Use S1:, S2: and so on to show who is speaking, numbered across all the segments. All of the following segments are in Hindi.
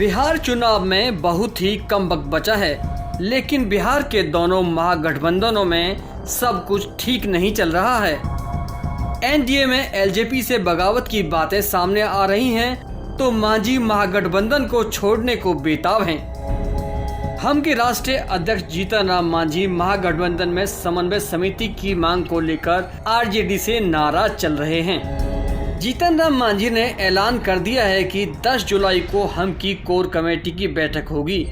S1: बिहार चुनाव में बहुत ही कम वक्त बचा है, लेकिन बिहार के दोनों महागठबंधनों में सब कुछ ठीक नहीं चल रहा है। एनडीए में एलजेपी से बगावत की बातें सामने आ रही हैं, तो मांझी महागठबंधन को छोड़ने को बेताब हैं। हम के राष्ट्रीय अध्यक्ष जीतन राम मांझी महागठबंधन में समन्वय समिति की मांग को लेकर आरजेडी से नाराज चल रहे हैं। जीतन राम मांझी ने ऐलान कर दिया है कि 10 जुलाई को हम की कोर कमेटी की बैठक होगी,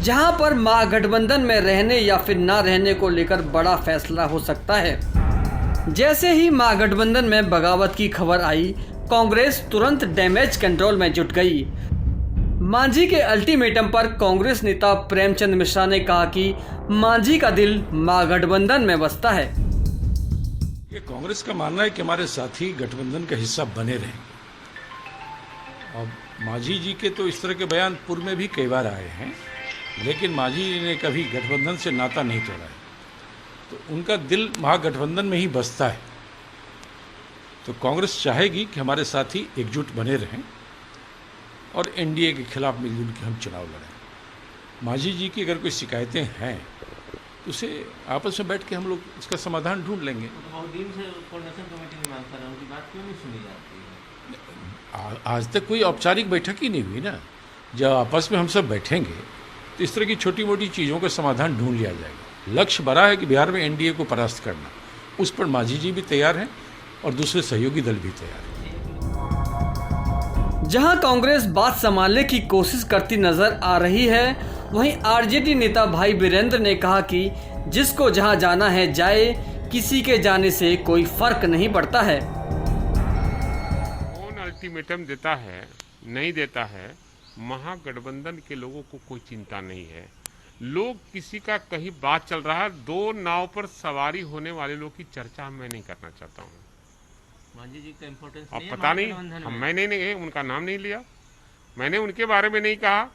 S1: जहां पर महागठबंधन में रहने या फिर ना रहने को लेकर बड़ा फैसला हो सकता है। जैसे ही महागठबंधन में बगावत की खबर आई, कांग्रेस तुरंत डैमेज कंट्रोल में जुट गई। मांझी के अल्टीमेटम पर कांग्रेस नेता प्रेमचंद मिश्रा ने कहा कि मांझी का दिल महागठबंधन में बसता है।
S2: ये कांग्रेस का मानना है कि हमारे साथी गठबंधन का हिस्सा बने रहें। और मांझी जी के तो इस तरह के बयान पूर्व में भी कई बार आए हैं, लेकिन मांझी जी ने कभी गठबंधन से नाता नहीं तोड़ा है, तो उनका दिल महागठबंधन में ही बसता है। तो कांग्रेस चाहेगी कि हमारे साथी एकजुट बने रहें और एनडीए के खिलाफ मिलजुल के हम चुनाव लड़ें। मांझी जी की अगर कोई शिकायतें हैं तो उसे आपस में बैठ के हम लोग इसका समाधान ढूंढ लेंगे।
S3: तो बहुत दिन से कोऑर्डिनेशन कमेटी में मांग कर रहे हैं, उनकी बात क्यों नहीं सुनी जाती है?
S2: आज तक कोई औपचारिक बैठक ही नहीं हुई ना। जब आपस में हम सब बैठेंगे तो इस तरह की छोटी मोटी चीज़ों का समाधान ढूंढ लिया जाएगा। लक्ष्य बड़ा है कि बिहार में एनडीए को परास्त करना, उस पर मांझी जी भी तैयार हैं और दूसरे सहयोगी दल भी तैयार हैं।
S1: जहां कांग्रेस बात संभालने की कोशिश करती नजर आ रही है, वहीं आरजेडी नेता भाई वीरेंद्र ने कहा कि जिसको जहां जाना है जाए, किसी के जाने से कोई फर्क नहीं पड़ता है।
S4: कौन अल्टीमेटम देता है नहीं देता है, महागठबंधन के लोगों को कोई चिंता नहीं है। लोग किसी का कहीं बात चल रहा है, दो नाव पर सवारी होने वाले लोग की चर्चा मैं नहीं करना चाहता हूँ।
S3: मांझी जी का इम्पोर्टेंस
S4: अब पता नहीं, मैंने नहीं उनका नाम नहीं लिया, मैंने उनके बारे में नहीं कहा।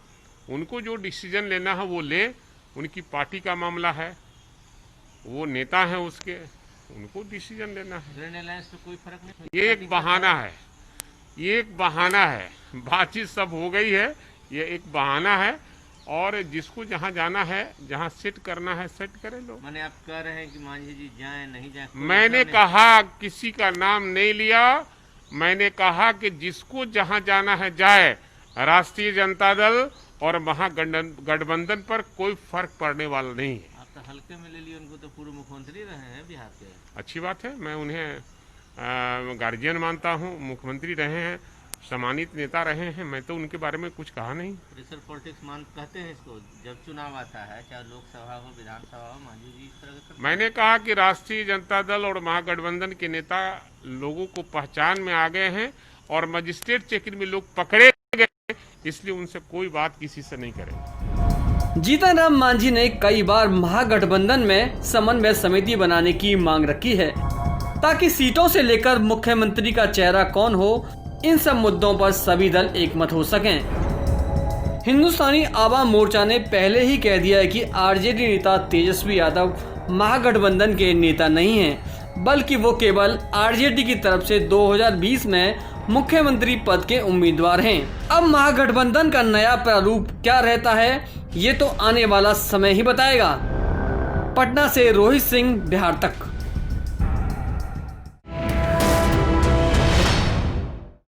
S4: उनको जो डिसीजन लेना है वो ले, उनकी पार्टी का मामला है, वो नेता है उसके, उनको डिसीजन लेना है।
S3: ग्रैंड अलायंस तो कोई फर्क नहीं।
S4: ये एक बहाना है, ये एक बहाना है। बातचीत सब हो गई है, ये एक बहाना है। और जिसको जहाँ जाना है, जहाँ सेट करना है, सेट करे लो।
S3: माने आप कह रहे हैं कि मांझी जी जाएं नहीं जाएं?
S4: मैंने कहा, किसी का नाम नहीं लिया, मैंने कहा कि जिसको जहाँ जाना है जाए। राष्ट्रीय जनता दल और महागठबंधन पर कोई फर्क पड़ने वाला नहीं है।
S3: आप तो हल्के में ले लिए, उनको तो पूर्व मुख्यमंत्री रहे हैं बिहार के।
S4: अच्छी बात है, मैं उन्हें गार्जियन मानता हूँ, मुख्यमंत्री रहे हैं, सम्मानित नेता रहे हैं, मैं तो उनके बारे में कुछ कहा नहीं।
S3: प्रेशर पॉलिटिक्स कहते हैं इसको। जब चुनाव आता है, चाहे लोकसभा हो विधानसभा हो, मांझी जी इस तरह का।
S4: मैंने कहा कि राष्ट्रीय जनता दल और महागठबंधन के नेता लोगों को पहचान में आ गए हैं और मजिस्ट्रेट चेकिंग में लोग पकड़े गए, इसलिए उनसे कोई बात किसी से नहीं करें।
S1: जीतन राम मांझी ने कई बार महागठबंधन में समन्वय समिति बनाने की मांग रखी है, ताकि सीटों से लेकर मुख्यमंत्री का चेहरा कौन हो, इन सब मुद्दों पर सभी दल एकमत हो सकें। हिंदुस्तानी आवाम मोर्चा ने पहले ही कह दिया है कि आरजेडी नेता तेजस्वी यादव महागठबंधन के नेता नहीं हैं, बल्कि वो केवल आरजेडी की तरफ से 2020 में मुख्यमंत्री पद के उम्मीदवार हैं। अब महागठबंधन का नया प्रारूप क्या रहता है, ये तो आने वाला समय ही बताएगा। पटना से रोहित सिंह, बिहार तक।